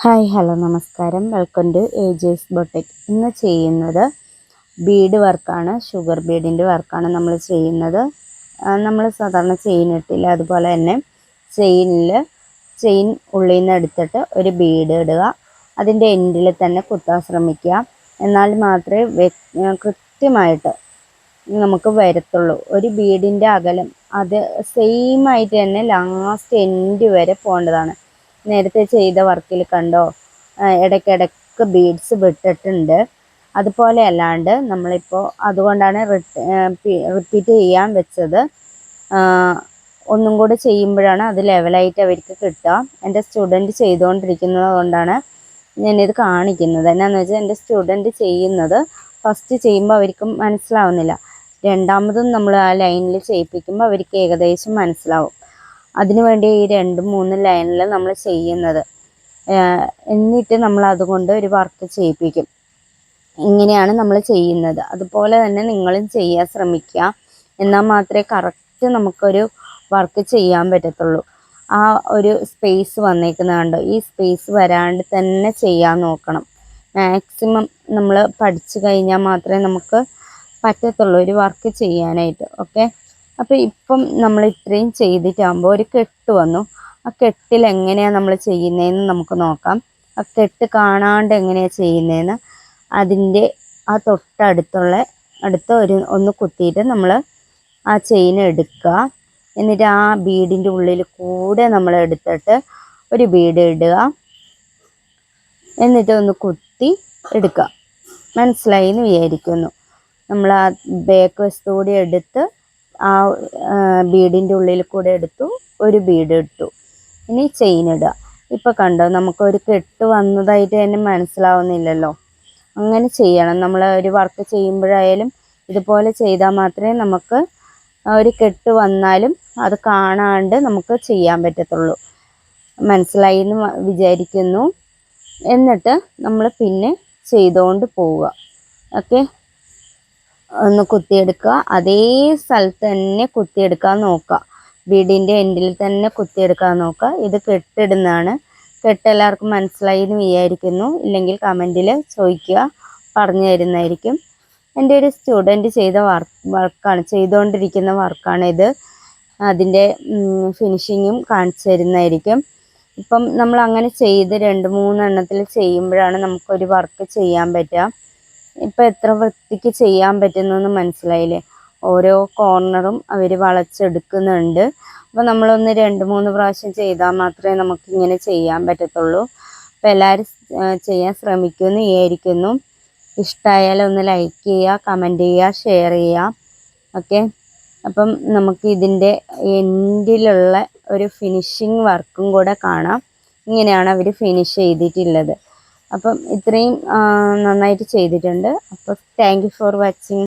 Hi hello നമസ്കാരം, welcome to agers boutique. ഇന്ന് ചെയ്യുന്നത് ബീഡ് വർക്കാണ്. ഷുഗർ ബീഡിൻ്റെ വർക്കാണ് നമ്മൾ ചെയ്യുന്നത്. നമ്മൾ സാധാരണ ചെയിൻ ഇട്ടില്ല, അതുപോലെ തന്നെ ചെയിൻ ഉള്ളിൽ നിന്ന് എടുത്തിട്ട് ഒരു ബീഡ് ഇടുക. അതിൻ്റെ എൻഡിൽ തന്നെ കുത്താൻ ശ്രമിക്കുക. എന്നാൽ മാത്രമേ കൃത്യമായിട്ട് നമുക്ക് വരത്തുള്ളൂ. ഒരു ബീഡിൻ്റെ അകലം അത് സെയിം ആയിട്ട് തന്നെ ലാസ്റ്റ് എൻഡ് വരെ പോകേണ്ടതാണ്. നേരത്തെ ചെയ്ത വർക്കിൽ കണ്ടോ, ഇടയ്ക്കിടയ്ക്ക് ബീഡ്സ് വിട്ടിട്ടുണ്ട്. അതുപോലെ അല്ലാണ്ട് നമ്മളിപ്പോൾ അതുകൊണ്ടാണ് റിപ്പീറ്റ് ചെയ്യാൻ വെച്ചത്. ഒന്നും കൂടെ ചെയ്യുമ്പോഴാണ് അത് ലെവലായിട്ട് അവർക്ക് കിട്ടുക. എൻ്റെ സ്റ്റുഡൻറ്റ് ചെയ്തുകൊണ്ടിരിക്കുന്നത് കൊണ്ടാണ് ഞാനിത് കാണിക്കുന്നത്. എന്നാന്ന് വെച്ചാൽ എൻ്റെ സ്റ്റുഡൻറ്റ് ചെയ്യുന്നത് ഫസ്റ്റ് ചെയ്യുമ്പോൾ അവർക്ക് മനസ്സിലാവുന്നില്ല. രണ്ടാമതും നമ്മൾ ആ ലൈനിൽ ചെയ്യിപ്പിക്കുമ്പോൾ അവർക്ക് ഏകദേശം മനസ്സിലാവും. അതിനുവേണ്ടി ഈ 2-3 ലൈനിൽ നമ്മൾ ചെയ്യുന്നത്. എന്നിട്ട് നമ്മൾ അതുകൊണ്ട് ഒരു വർക്ക് ചെയ്യിപ്പിക്കും. ഇങ്ങനെയാണ് നമ്മൾ ചെയ്യുന്നത്. അതുപോലെ തന്നെ നിങ്ങളും ചെയ്യാൻ ശ്രമിക്കുക. എന്നാൽ മാത്രമേ കറക്റ്റ് നമുക്കൊരു വർക്ക് ചെയ്യാൻ പറ്റത്തുള്ളൂ. ആ ഒരു സ്പേസ് വന്നേക്കുന്നത് കണ്ടോ, ഈ സ്പേസ് വരാണ്ട് തന്നെ ചെയ്യാൻ നോക്കണം. മാക്സിമം നമ്മൾ പഠിച്ചു കഴിഞ്ഞാൽ മാത്രമേ നമുക്ക് പറ്റത്തുള്ളൂ ഒരു വർക്ക് ചെയ്യാനായിട്ട്. ഓക്കെ, അപ്പോൾ ഇപ്പം നമ്മൾ ഇത്രയും ചെയ്തിട്ടാകുമ്പോൾ ഒരു കെട്ട് വന്നു. ആ കെട്ടിൽ എങ്ങനെയാണ് നമ്മൾ ചെയ്യുന്നതെന്ന് നമുക്ക് നോക്കാം. ആ കെട്ട് കാണാണ്ട് എങ്ങനെയാണ് ചെയ്യുന്നതെന്ന് അതിൻ്റെ ആ അടുത്ത ഒന്ന് കുത്തിയിട്ട് നമ്മൾ ആ ചെയിൻ എടുക്കുക. എന്നിട്ട് ആ ബീഡിൻ്റെ ഉള്ളിൽ കൂടെ നമ്മൾ എടുത്തിട്ട് ഒരു ബീഡ് ഇടുക. എന്നിട്ട് ഒന്ന് കുത്തി എടുക്കുക. മനസ്സിലായി എന്ന് വിചാരിക്കുന്നു. നമ്മൾ ആ ബാക്ക് വശത്തുകൂടി എടുത്ത് ആ ബീഡിൻ്റെ ഉള്ളിൽ കൂടെ എടുത്തു, ഒരു ബീഡ് ഇട്ടു. ഇനി ചെയിൻ ഇടുക. ഇപ്പോൾ കണ്ടോ, നമുക്കൊരു കെട്ട് വന്നതായിട്ട് തന്നെ മനസ്സിലാവുന്നില്ലല്ലോ. അങ്ങനെ ചെയ്യണം. നമ്മൾ ഒരു വർക്ക് ചെയ്യുമ്പോഴായാലും ഇതുപോലെ ചെയ്താൽ മാത്രമേ നമുക്ക് ഒരു കെട്ട് വന്നാലും അത് കാണാണ്ട് നമുക്ക് ചെയ്യാൻ പറ്റത്തുള്ളൂ. മനസ്സിലായി എന്ന് വിചാരിക്കുന്നു. എന്നിട്ട് നമ്മൾ പിന്നെ ചെയ്തുകൊണ്ട് പോവുക. ഓക്കെ, ഒന്ന് കുത്തിയെടുക്കുക. അതേ സ്ഥലത്ത് തന്നെ കുത്തിയെടുക്കാൻ നോക്കുക. ബീഡിൻ്റെ എൻഡിൽ തന്നെ കുത്തിയെടുക്കാൻ നോക്കുക. ഇത് കെട്ടിടുന്നതാണ്. കെട്ട് എല്ലാവർക്കും മനസ്സിലായി എന്ന് വിചാരിക്കുന്നു. ഇല്ലെങ്കിൽ കമൻറ്റിൽ ചോദിക്കുക, പറഞ്ഞു തരുന്നതായിരിക്കും. എൻ്റെ ഒരു സ്റ്റുഡൻറ്റ് ചെയ്ത ചെയ്തുകൊണ്ടിരിക്കുന്ന വർക്കാണ് ഇത്. അതിൻ്റെ ഫിനിഷിങ്ങും കാണിച്ചു തരുന്നതായിരിക്കും. ഇപ്പം നമ്മൾ അങ്ങനെ ചെയ്ത് 2-3 എണ്ണത്തിൽ ചെയ്യുമ്പോഴാണ് നമുക്കൊരു വർക്ക് ചെയ്യാൻ പറ്റുക. ഇപ്പം എത്ര വൃത്തിക്ക് ചെയ്യാൻ പറ്റുന്നെന്ന് മനസ്സിലായില്ലേ. ഓരോ കോർണറും അവർ വളച്ചെടുക്കുന്നുണ്ട്. അപ്പോൾ നമ്മളൊന്ന് 2-3 പ്രാവശ്യം ചെയ്താൽ മാത്രമേ നമുക്കിങ്ങനെ ചെയ്യാൻ പറ്റത്തുള്ളൂ. അപ്പോൾ എല്ലാവരും ചെയ്യാൻ ശ്രമിക്കുമെന്ന് വിചാരിക്കുന്നു. ഇഷ്ടമായാലും ഒന്ന് ലൈക്ക് ചെയ്യുക, കമൻറ്റ് ചെയ്യുക, ഷെയർ ചെയ്യുക. ഓക്കെ, അപ്പം നമുക്ക് ഇതിൻ്റെ എൻഡിലുള്ള ഒരു ഫിനിഷിങ് വർക്കും കൂടെ കാണാം. ഇങ്ങനെയാണ് അവർ ഫിനിഷ് ചെയ്തിട്ടുള്ളത്. അപ്പം ഇത്രയും നന്നായിട്ട് ചെയ്തിട്ടുണ്ട്. അപ്പോൾ താങ്ക് യു ഫോർ വാച്ചിങ്.